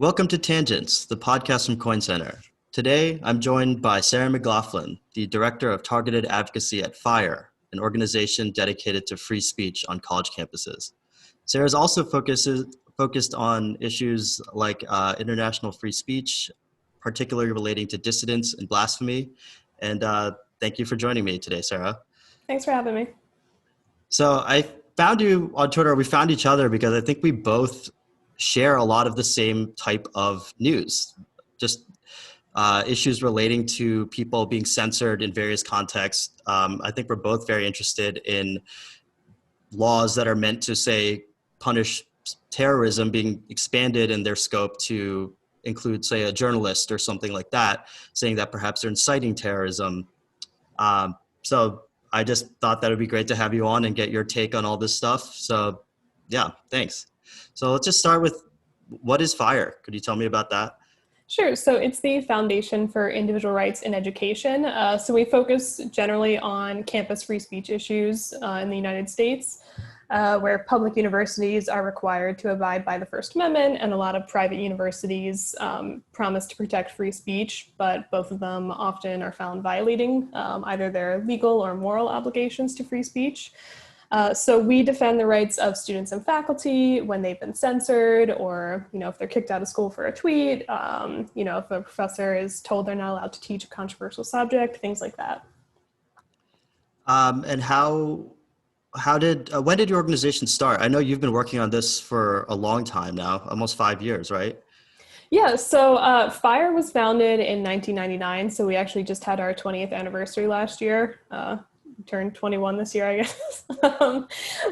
Welcome to Tangents, the podcast from Coin Center. Today, I'm joined by Sarah McLaughlin, the Director of Targeted Advocacy at FIRE, an organization dedicated to free speech on college campuses. Sarah is also focused on issues like international free speech, particularly relating to dissidents and blasphemy. And thank you for joining me today, Sarah. Thanks for having me. So I found you on Twitter. We found each other because I think we both share a lot of the same type of news, just issues relating to people being censored in various contexts. I think we're both very interested in laws that are meant to, say, punish terrorism being expanded in their scope to include, say, a journalist or something like that, saying that perhaps they're inciting terrorism. So I just thought that would be great to have you on and get your take on all this stuff. So yeah, thanks. So let's just start with, what is FIRE? Could you tell me about that? Sure. So it's the Foundation for Individual Rights in Education. So we focus generally on campus free speech issues in the United States, where public universities are required to abide by the First Amendment, and a lot of private universities promise to protect free speech, but both of them often are found violating either their legal or moral obligations to free speech. So we defend the rights of students and faculty when they've been censored, or, if they're kicked out of school for a tweet, if a professor is told they're not allowed to teach a controversial subject, things like that. And when did your organization start? I know you've been working on this for a long time now, almost 5 years, right? Yeah, so FIRE was founded in 1999, so we actually just had our 20th anniversary last year. Turned 21 this year, I guess.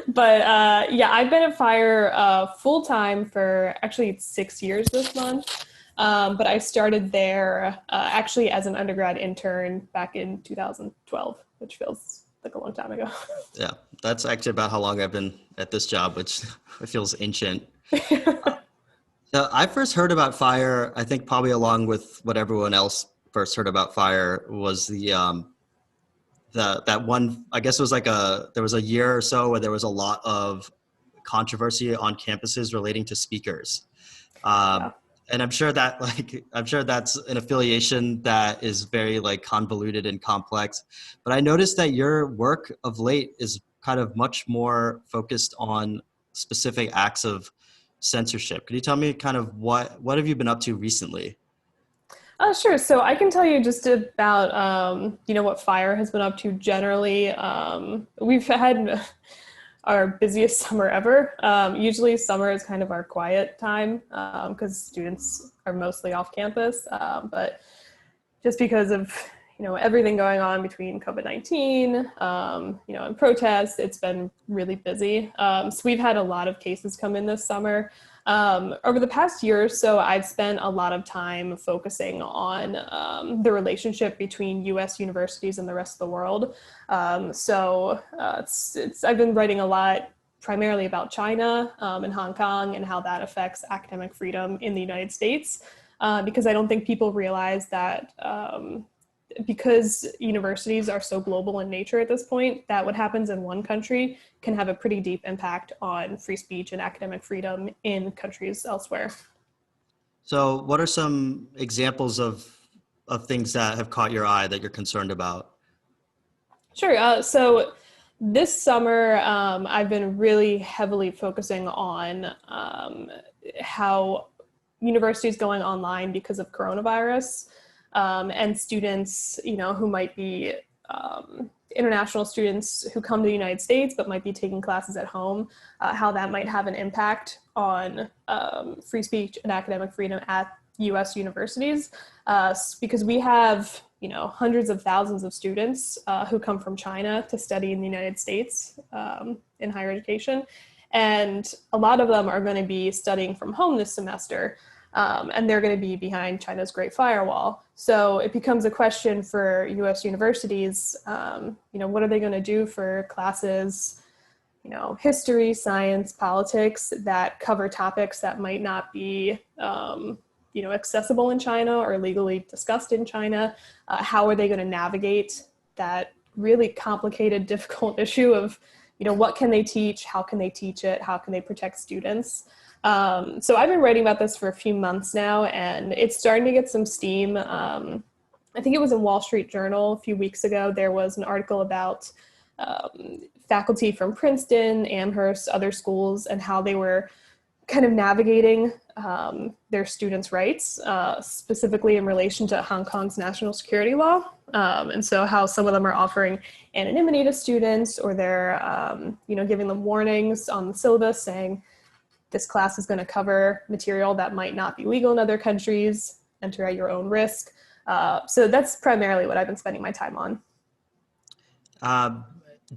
Yeah, I've been at FIRE full-time for actually 6 years this month. But I started there actually as an undergrad intern back in 2012, which feels like a long time ago. Yeah, that's actually about how long I've been at this job, which feels ancient. So I first heard about FIRE, I think probably along with what everyone else first heard about FIRE, was that one, I guess it was there was a year or so where there was a lot of controversy on campuses relating to speakers. Yeah. And I'm sure that's an affiliation that is very convoluted and complex. But I noticed that your work of late is kind of much more focused on specific acts of censorship. Could you tell me kind of what have you been up to recently? Sure. So I can tell you just about, what FIRE has been up to generally. We've had our busiest summer ever. Usually summer is kind of our quiet time because students are mostly off campus. But just because of, everything going on between COVID-19, and protests, it's been really busy. So we've had a lot of cases come in this summer. Over the past year or so, I've spent a lot of time focusing on the relationship between U.S. universities and the rest of the world. I've been writing a lot primarily about China and Hong Kong and how that affects academic freedom in the United States, because I don't think people realize that because universities are so global in nature at this point, that what happens in one country can have a pretty deep impact on free speech and academic freedom in countries elsewhere. So what are some examples of things that have caught your eye that you're concerned about? Sure. So this summer, I've been really heavily focusing on how universities going online because of coronavirus. And students, who might be international students who come to the United States but might be taking classes at home, how that might have an impact on free speech and academic freedom at U.S. universities, because we have, hundreds of thousands of students who come from China to study in the United States in higher education, and a lot of them are going to be studying from home this semester. And they're going to be behind China's Great Firewall. So it becomes a question for U.S. universities, what are they going to do for classes, history, science, politics that cover topics that might not be, accessible in China or legally discussed in China? How are they going to navigate that really complicated, difficult issue of, what can they teach? How can they teach it? How can they protect students? So I've been writing about this for a few months now, and it's starting to get some steam. I think it was in Wall Street Journal a few weeks ago. There was an article about faculty from Princeton, Amherst, other schools, and how they were kind of navigating their students' rights, specifically in relation to Hong Kong's national security law. And so how some of them are offering anonymity to students, or they're giving them warnings on the syllabus saying, this class is going to cover material that might not be legal in other countries, enter at your own risk. So that's primarily what I've been spending my time on.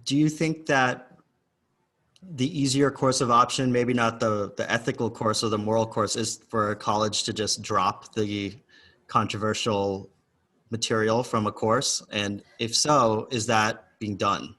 Do you think that the easier course of option, maybe not the ethical course or the moral course, is for a college to just drop the controversial material from a course? And if so, is that being done?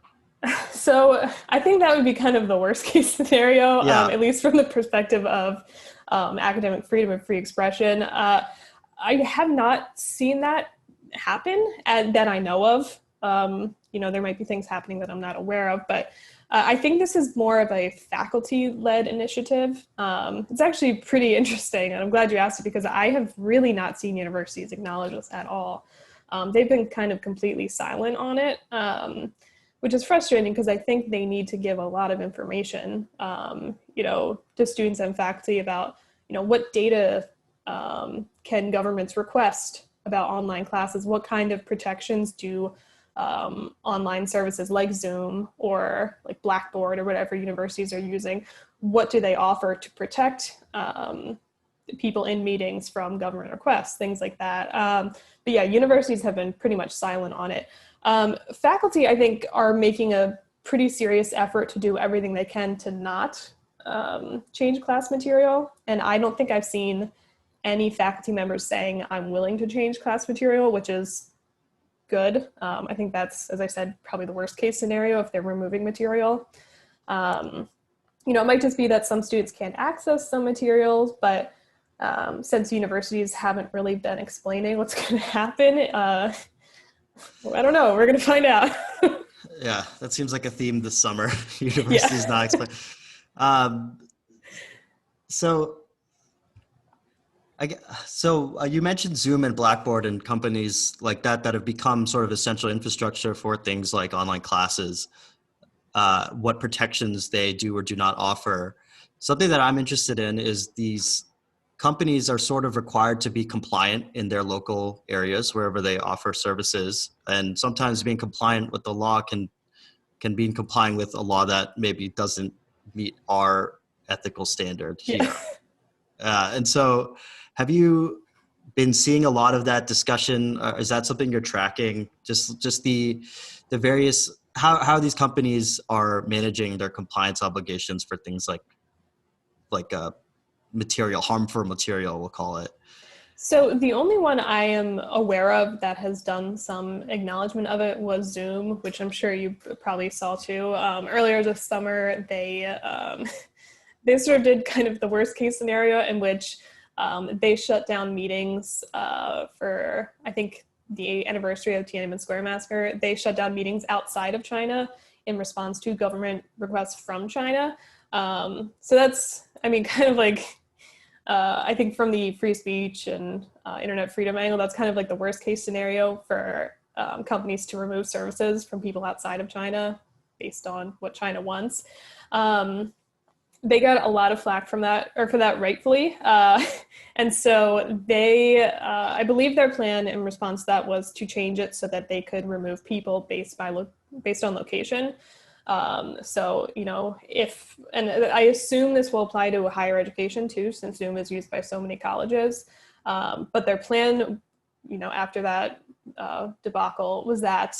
So I think that would be kind of the worst case scenario, Yeah. at least from the perspective of academic freedom and free expression. I have not seen that happen that I know of. There might be things happening that I'm not aware of, but I think this is more of a faculty-led initiative. It's actually pretty interesting, and I'm glad you asked it because I have really not seen universities acknowledge this at all. They've been kind of completely silent on it, which is frustrating because I think they need to give a lot of information, to students and faculty about, what data can governments request about online classes, what kind of protections do online services like Zoom or like Blackboard or whatever universities are using, what do they offer to protect people in meetings from government requests, things like that. But yeah, universities have been pretty much silent on it. Faculty, I think, are making a pretty serious effort to do everything they can to not change class material. And I don't think I've seen any faculty members saying, I'm willing to change class material, which is good. I think that's, as I said, probably the worst case scenario if they're removing material. It might just be that some students can't access some materials, but since universities haven't really been explaining what's going to happen, I don't know. We're going to find out. Yeah, that seems like a theme this summer. Universities not explaining. So you mentioned Zoom and Blackboard and companies like that have become sort of essential infrastructure for things like online classes, what protections they do or do not offer. Something that I'm interested in is these companies are sort of required to be compliant in their local areas wherever they offer services. And sometimes being compliant with the law can be complying with a law that maybe doesn't meet our ethical standard here. Yeah. And so have you been seeing a lot of that discussion? Is that something you're tracking? Just the various, how these companies are managing their compliance obligations for things like material, harmful material, we'll call it. So the only one I am aware of that has done some acknowledgement of it was Zoom, which I'm sure you probably saw too. Earlier this summer, they sort of did kind of the worst case scenario in which they shut down meetings for, I think, the anniversary of Tiananmen Square massacre. They shut down meetings outside of China in response to government requests from China. So that's, kind of like, I think from the free speech and internet freedom angle, that's kind of like the worst case scenario for companies to remove services from people outside of China based on what China wants. They got a lot of flack from that, or for that rightfully. And so they, I believe their plan in response to that was to change it so that they could remove people based on location. So, and I assume this will apply to higher education too, since Zoom is used by so many colleges. But their plan, after that debacle was that,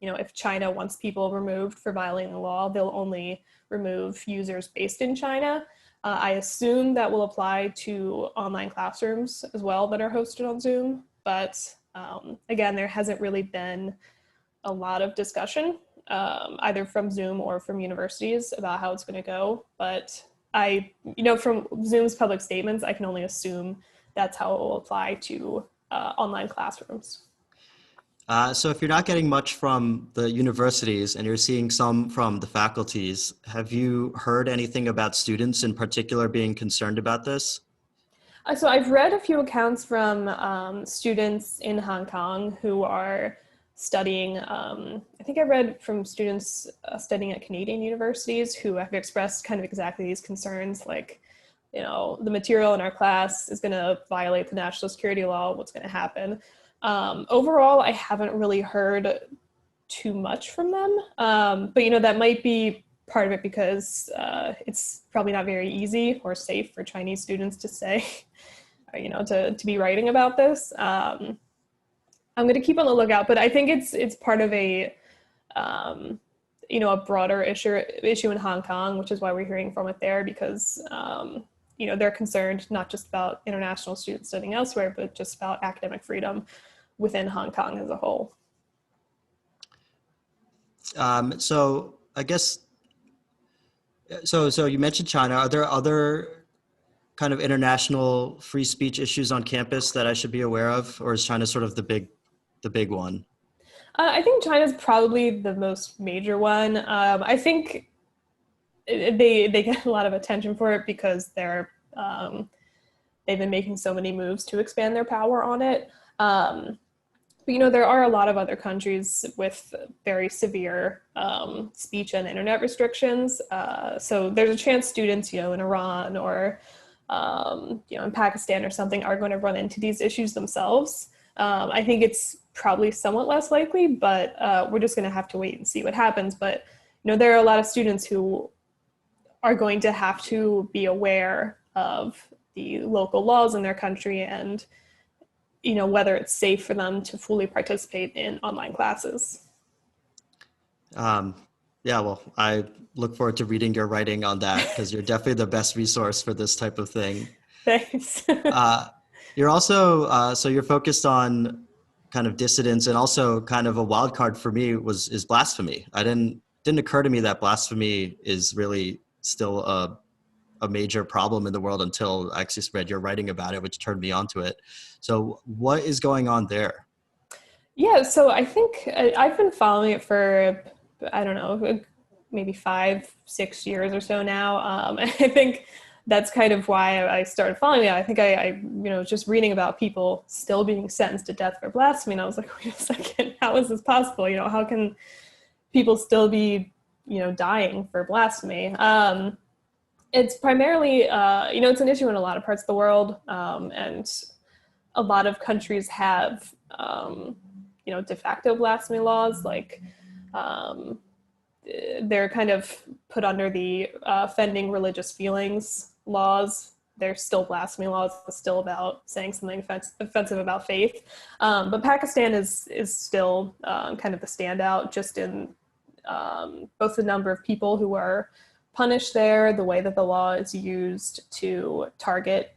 if China wants people removed for violating the law, they'll only remove users based in China. I assume that will apply to online classrooms as well that are hosted on Zoom. But again, there hasn't really been a lot of discussion either from Zoom or from universities about how it's going to go. But from Zoom's public statements, I can only assume that's how it will apply to online classrooms. So if you're not getting much from the universities and you're seeing some from the faculties, have you heard anything about students in particular being concerned about this? So I've read a few accounts from students in Hong Kong who are studying. I think I read from students studying at Canadian universities who have expressed kind of exactly these concerns, like, the material in our class is going to violate the national security law. What's going to happen? Overall, I haven't really heard too much from them, but that might be part of it because it's probably not very easy or safe for Chinese students to say, to be writing about this. I'm going to keep on the lookout, but I think it's part of a broader issue in Hong Kong, which is why we're hearing from it there, because they're concerned not just about international students studying elsewhere, but just about academic freedom within Hong Kong as a whole. So I guess, so you mentioned China. Are there other kind of international free speech issues on campus that I should be aware of, or is China sort of the big one? I think China's probably the most major one. I think they get a lot of attention for it because they've been making so many moves to expand their power on it. But there are a lot of other countries with very severe speech and internet restrictions. So there's a chance students, in Iran or in Pakistan or something are going to run into these issues themselves. I think it's probably somewhat less likely, but we're just going to have to wait and see what happens. But there are a lot of students who are going to have to be aware of the local laws in their country and whether it's safe for them to fully participate in online classes. Yeah, well, I look forward to reading your writing on that because you're definitely the best resource for this type of thing. Thanks. You're also, so you're focused on kind of dissidents, and also kind of a wild card for me is blasphemy. Didn't occur to me that blasphemy is really still a major problem in the world until I actually read your writing about it, which turned me onto it. So what is going on there? Yeah, so I think I've been following it for, I don't know, maybe 5-6 years or so now. I think that's kind of why I started following it. I think I was just reading about people still being sentenced to death for blasphemy, and I was like, wait a second, how is this possible? How can people still be, dying for blasphemy? It's primarily, it's an issue in a lot of parts of the world, and a lot of countries have, de facto blasphemy laws. Like, they're kind of put under the offending religious feelings laws. They're still blasphemy laws, still about saying something offensive about faith. But Pakistan is still kind of the standout, just in both the number of people who are punished there, the way that the law is used to target,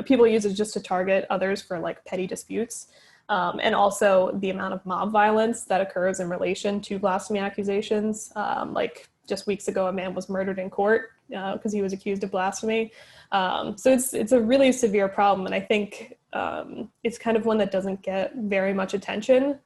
people use it just to target others for like petty disputes. And also the amount of mob violence that occurs in relation to blasphemy accusations. Like just weeks ago, a man was murdered in court because he was accused of blasphemy. So it's a really severe problem. And I think it's kind of one that doesn't get very much attention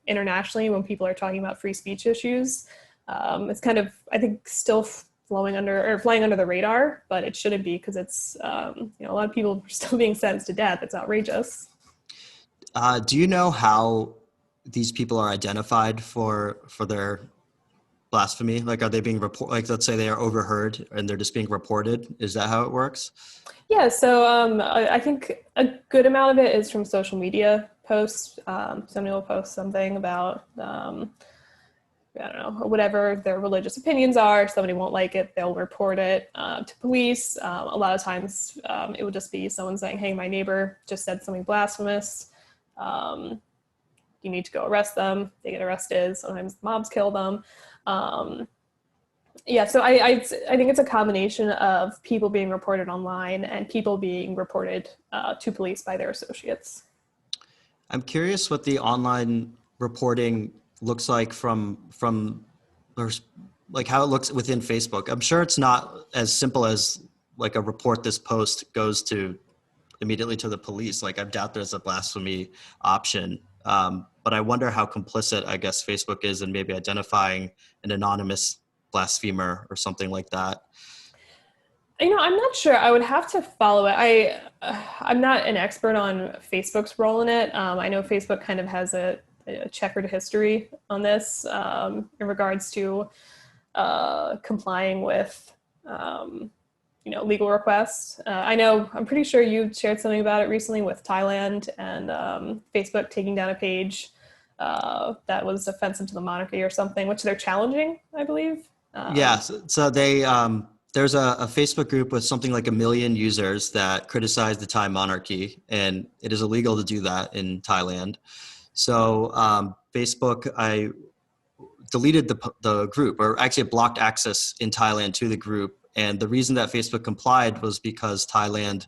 internationally when people are talking about free speech issues. It's kind of, I think, still flying under the radar, but it shouldn't be, because it's, a lot of people are still being sentenced to death. It's outrageous. Do you know how these people are identified for their blasphemy? Like, are they being reported? Like, let's say they are overheard and they're just being reported. Is that how it works? Yeah. So I think a good amount of it is from social media posts. Somebody will post something about, I don't know, whatever their religious opinions are. Somebody won't like it, they'll report it to police. A lot of times it would just be someone saying, hey, my neighbor just said something blasphemous. You need to go arrest them. They get arrested. Sometimes the mobs kill them. Yeah, so I think it's a combination of people being reported online and people being reported to police by their associates. I'm curious what the online reporting looks like from or like how it looks within Facebook. I'm sure it's not as simple as like a report this post goes to immediately to the police. Like, I doubt there's a blasphemy option. But I wonder how complicit, I guess, Facebook is in maybe identifying an anonymous blasphemer or something like that. I'm not sure. I would have to follow it. I'm not an expert on Facebook's role in it. I know Facebook kind of has a checkered history on this in regards to complying with legal requests. I'm pretty sure you shared something about it recently with Thailand and Facebook taking down a page that was offensive to the monarchy or something, which they're challenging, I believe. So they there's a Facebook group with something like 1 million users that criticize the Thai monarchy, and it is illegal to do that in Thailand. So Facebook, I deleted the group, or actually blocked access in Thailand to the group. And the reason that Facebook complied was because Thailand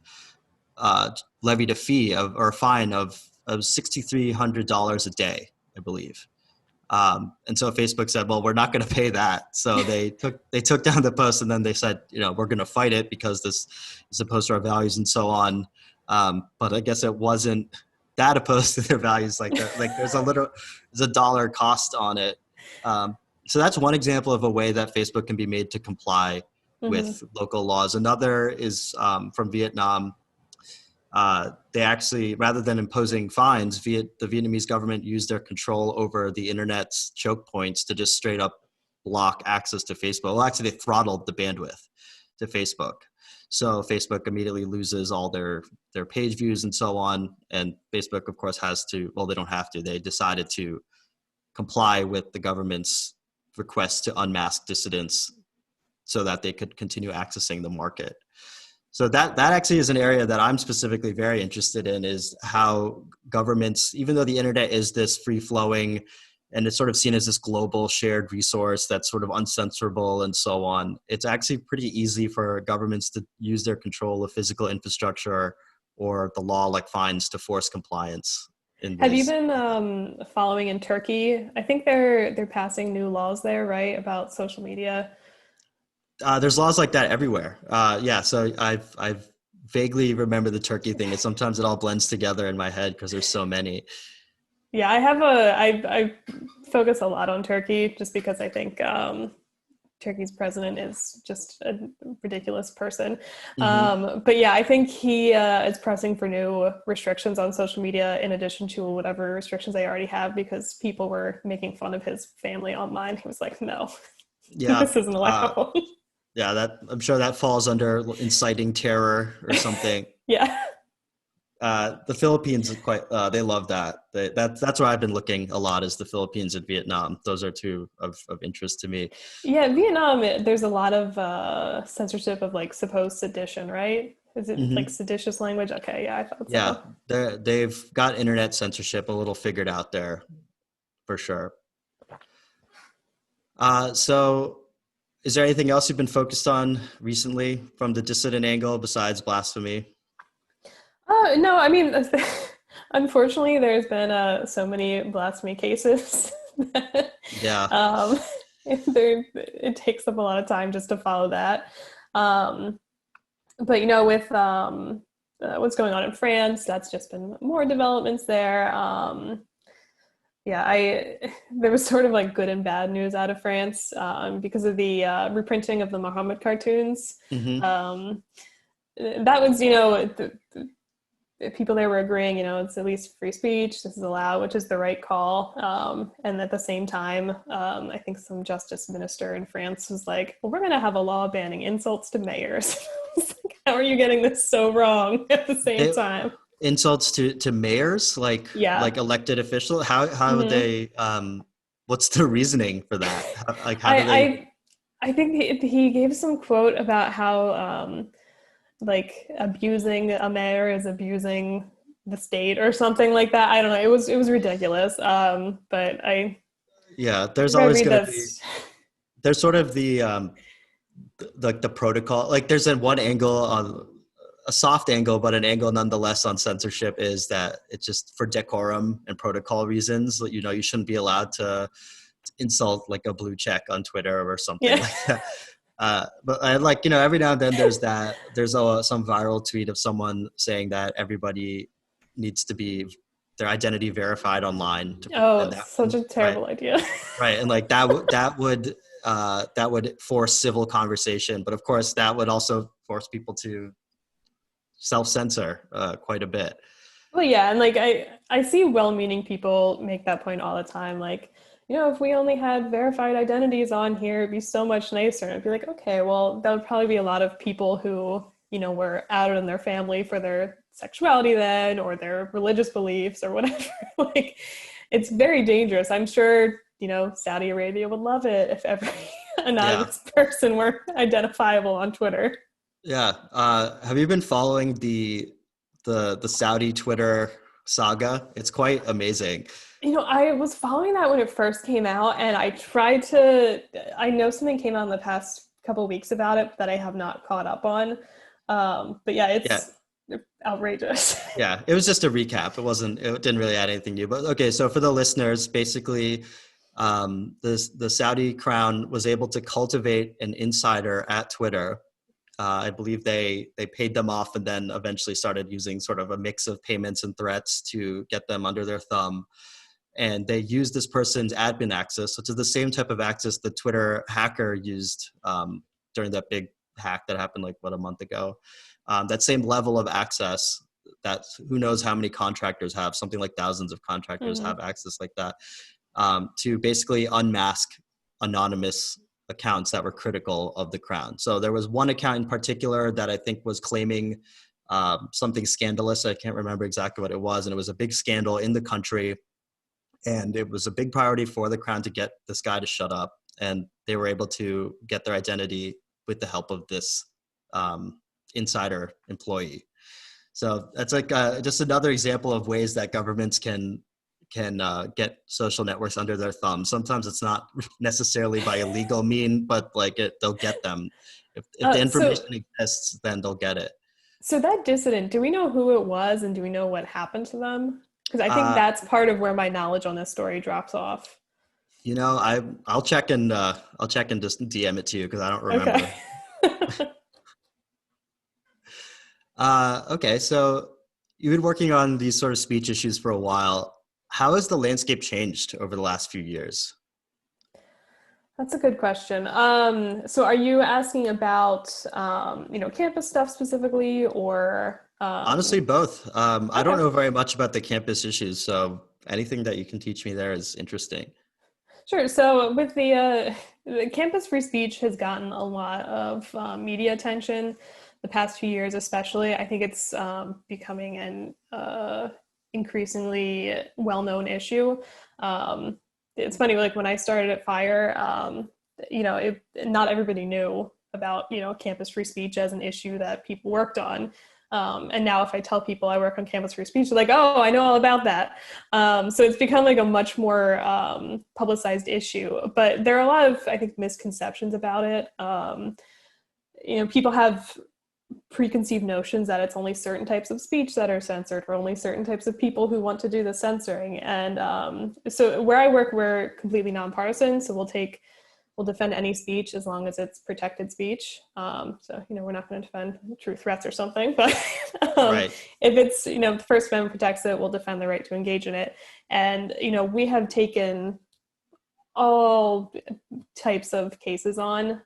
levied a fee or a fine of $6,300 a day, I believe. And so Facebook said, well, we're not going to pay that. So they took down the post, and then they said, we're going to fight it because this is opposed to our values and so on. But I guess it wasn't that opposed to their values like that. Like there's a dollar cost on it. So that's one example of a way that Facebook can be made to comply with local laws. Another is from Vietnam. They actually, rather than imposing fines, the Vietnamese government used their control over the internet's choke points to just straight up block access to Facebook. Well, actually, they throttled the bandwidth to Facebook. So Facebook immediately loses all their page views and so on. And Facebook, of course, they don't have to. They decided to comply with the government's request to unmask dissidents so that they could continue accessing the market. So that actually is an area that I'm specifically very interested in, is how governments, even though the internet is this free-flowing and it's sort of seen as this global shared resource that's sort of uncensorable and so on, it's actually pretty easy for governments to use their control of physical infrastructure or the law like fines to force compliance. Have you been following in Turkey? I think they're passing new laws there, right, about social media. There's laws like that everywhere. So I've vaguely remember the Turkey thing. And sometimes it all blends together in my head because there's so many. Yeah, I focus a lot on Turkey just because I think Turkey's president is just a ridiculous person. But yeah, I think he is pressing for new restrictions on social media in addition to whatever restrictions they already have, because people were making fun of his family online. He was like, no, this isn't allowable. I'm sure that falls under inciting terror or something. Yeah. The Philippines is they love that. That's where I've been looking a lot, is the Philippines and Vietnam. Those are two of interest to me. Yeah, Vietnam, there's a lot of censorship of like supposed sedition, right? Is it like seditious language? Okay, yeah, I thought so. Yeah, they've got internet censorship a little figured out there, for sure. So is there anything else you've been focused on recently from the dissident angle besides blasphemy? No, I mean, unfortunately, there's been so many blasphemy cases. It takes up a lot of time just to follow that. But with what's going on in France, that's just been more developments there. There was sort of like good and bad news out of France because of the reprinting of the Muhammad cartoons. That was, the people there were agreeing, it's at least free speech, this is allowed, which is the right call. And at the same time, I think some justice minister in France was like, well, we're going to have a law banning insults to mayors. Like, how are you getting this so wrong at the same time? Insults to mayors, like elected officials? How would they, what's the reasoning for that? I think he gave some quote about how, abusing a mayor is abusing the state or something like that. I don't know. It was ridiculous. There's always going to be, there's sort of the protocol. Like there's one angle on a soft angle, but an angle nonetheless on censorship is that it's just for decorum and protocol reasons. You shouldn't be allowed to insult like a blue check on Twitter or something like that. But I every now and then there's some viral tweet of someone saying that everybody needs to be their identity verified online. Oh, And that, such a right, terrible idea. right, and like that would force civil conversation, but of course that would also force people to self-censor quite a bit. Well, yeah, and like I see well-meaning people make that point all the time. Like, if we only had verified identities on here, it'd be so much nicer. And I'd be like, okay, well, that would probably be a lot of people who, were out in their family for their sexuality then, or their religious beliefs or whatever. Like, it's very dangerous. I'm sure, Saudi Arabia would love it if every Yeah, anonymous person were identifiable on Twitter. yeah. Have you been following the Saudi Twitter saga? It's quite amazing. I was following that when it first came out, and I know something came out in the past couple of weeks about it that I have not caught up on. But yeah, Yeah, it's outrageous. yeah. It was just a recap. It didn't really add anything new. But okay, so for the listeners, basically, the Saudi crown was able to cultivate an insider at Twitter. I believe they paid them off and then eventually started using sort of a mix of payments and threats to get them under their thumb. And they used this person's admin access, which is the same type of access the Twitter hacker used during that big hack that happened like a month ago. That same level of access that who knows how many contractors have, something like thousands of contractors Mm-hmm. have access like that, to basically unmask anonymous accounts that were critical of the crown. So there was one account in particular that I think was claiming something scandalous. I can't remember exactly what it was. And it was a big scandal in the country. And it was a big priority for the crown to get this guy to shut up. And they were able to get their identity with the help of this insider employee. So that's like just another example of ways that governments can get social networks under their thumb. Sometimes it's not necessarily by a legal mean, but like they'll get them. If the So, information exists, then they'll get it. so that dissident, do we know who it was, and do we know what happened to them? Because I think Uh, that's part of where my knowledge on this story drops off. I'll check and just DM it to you because I don't Okay. remember. Okay, so you've been working on these sort of speech issues for a while. How has the landscape changed over the last few years? That's a good question. So are you asking about, campus stuff specifically, or Honestly, both. I don't okay. know very much about the campus issues, so anything that you can teach me there is interesting. Sure. So with the campus free speech has gotten a lot of media attention the past few years, especially. I think it's becoming an increasingly well-known issue. It's funny, like when I started at FIRE, not everybody knew about campus free speech as an issue that people worked on. And now if I tell people I work on campus free speech, they're like, oh, I know all about that. So it's become like a much more publicized issue. But there are a lot of, I think, misconceptions about it. People have preconceived notions that it's only certain types of speech that are censored, or only certain types of people who want to do the censoring. And so where I work, we're completely nonpartisan. So we'll defend any speech as long as it's protected speech. So, we're not going to defend true threats or something, but Right. if it's, the First Amendment protects it, we'll defend the right to engage in it. And, we have taken all types of cases on,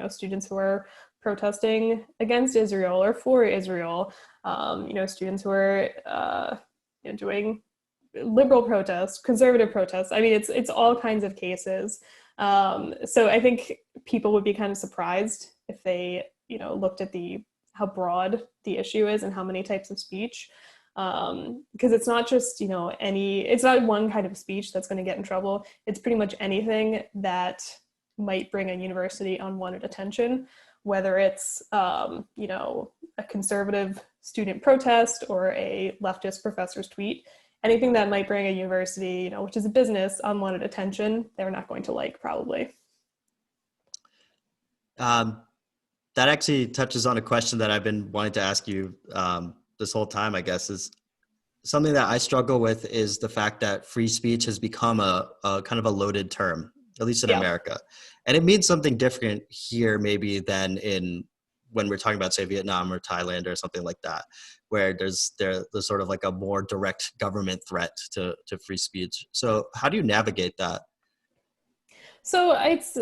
students who are protesting against Israel or for Israel, students who are doing liberal protests, conservative protests. I mean, it's all kinds of cases. So I think people would be kind of surprised if they, looked at how broad the issue is and how many types of speech. Because it's not just, it's not one kind of speech that's going to get in trouble. It's pretty much anything that might bring a university unwanted attention, whether it's, a conservative student protest or a leftist professor's tweet. Anything that might bring a university, which is a business, unwanted attention, they're not going to like, probably. That actually touches on a question that I've been wanting to ask you this whole time, I guess, is something that I struggle with is the fact that free speech has become a kind of a loaded term, at least in Yeah. America. And it means something different here maybe than in when we're talking about, say, Vietnam or Thailand or something like that, where there's sort of like a more direct government threat to free speech. So how do you navigate that? So it's,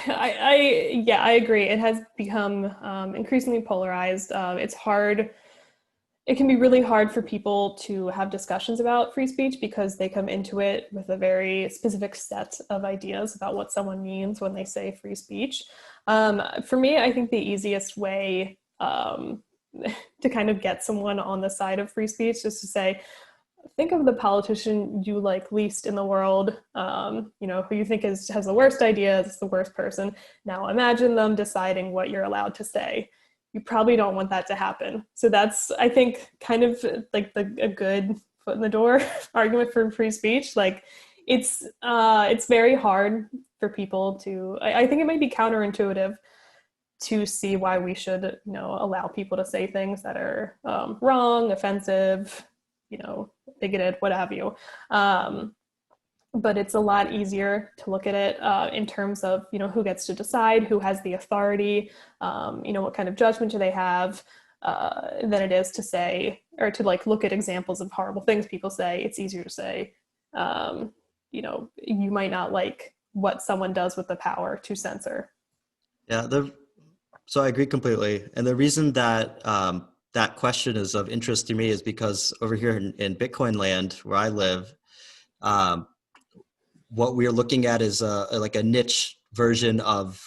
I agree. It has become increasingly polarized. It's hard. It can be really hard for people to have discussions about free speech because they come into it with a very specific set of ideas about what someone means when they say free speech. For me, I think the easiest way to kind of get someone on the side of free speech is to say, think of the politician you like least in the world, who you think has the worst ideas, the worst person. Now imagine them deciding what you're allowed to say. You probably don't want that to happen. So that's, I think, kind of like a good foot in the door argument for free speech. Like it's very hard for people to, I think it might be counterintuitive to see why we should, allow people to say things that are wrong, offensive, bigoted, what have you. But it's a lot easier to look at it in terms of, who gets to decide, who has the authority, what kind of judgment do they have, than it is to say, or to like look at examples of horrible things people say. It's easier to say, you might not like what someone does with the power to censor. Yeah, so I agree completely. And the reason that that question is of interest to me is because over here in Bitcoin land, where I live, what we're looking at is like a niche version of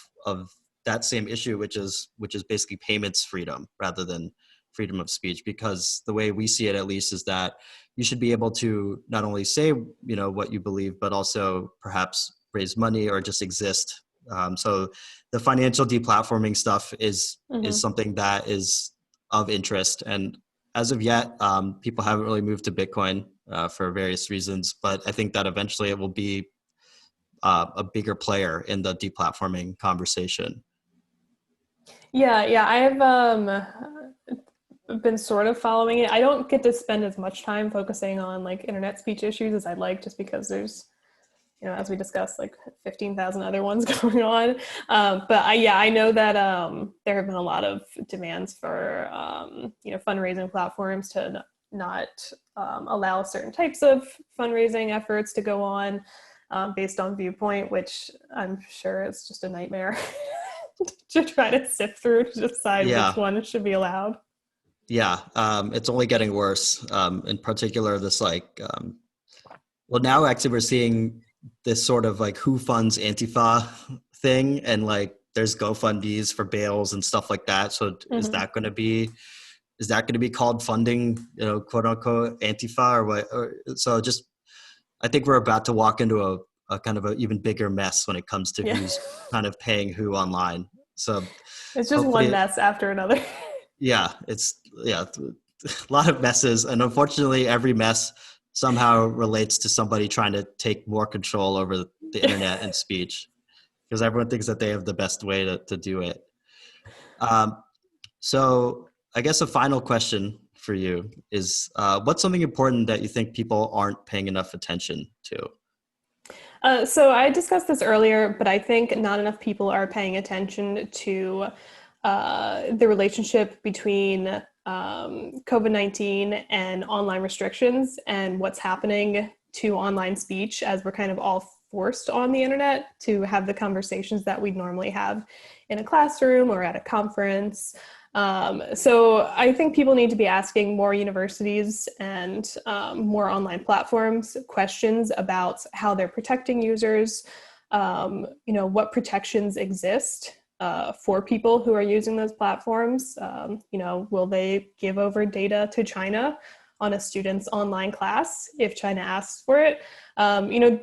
that same issue, which is basically payments freedom rather than freedom of speech. Because the way we see it, at least, is that you should be able to not only say what you believe, but also perhaps raise money or just exist. So the financial deplatforming stuff is something that is of interest, and as of yet, people haven't really moved to Bitcoin for various reasons. But I think that eventually it will be a bigger player in the deplatforming conversation. Yeah, I've been sort of following it. I don't get to spend as much time focusing on like internet speech issues as I'd like, just because there's, as we discussed, like 15,000 other ones going on. But I know that there have been a lot of demands for, fundraising platforms to not allow certain types of fundraising efforts to go on based on viewpoint, which I'm sure is just a nightmare to try to sift through to decide which one should be allowed. Yeah, it's only getting worse. In particular, this now actually we're seeing this sort of like who funds Antifa thing, and like there's GoFundMe's for bails and stuff like that. So is that going to be called funding, quote unquote Antifa or what? So just, I think we're about to walk into a kind of an even bigger mess when it comes to who's kind of paying who online. So it's just one mess after another. It's a lot of messes, and unfortunately every mess somehow relates to somebody trying to take more control over the internet and speech, because everyone thinks that they have the best way to do it. So I guess a final question for you is, what's something important that you think people aren't paying enough attention to? So I discussed this earlier, but I think not enough people are paying attention to the relationship between COVID-19 and online restrictions and what's happening to online speech as we're kind of all forced on the internet to have the conversations that we'd normally have in a classroom or at a conference. So I think people need to be asking more universities and more online platforms questions about how they're protecting users, what protections exist for people who are using those platforms. Will they give over data to China on a student's online class if China asks for it?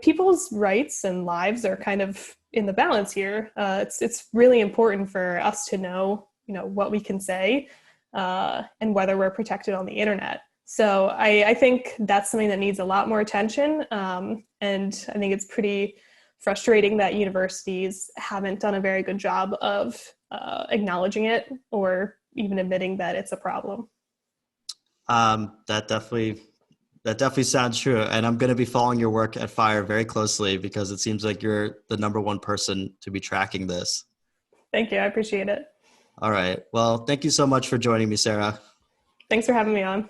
People's rights and lives are kind of in the balance here. It's really important for us to know, what we can say and whether we're protected on the internet. So I think that's something that needs a lot more attention. And I think it's pretty frustrating that universities haven't done a very good job of acknowledging it or even admitting that it's a problem. That definitely sounds true. And I'm going to be following your work at FIRE very closely, because it seems like you're the number one person to be tracking this. Thank you. I appreciate it. All right. Well, thank you so much for joining me, Sarah. Thanks for having me on.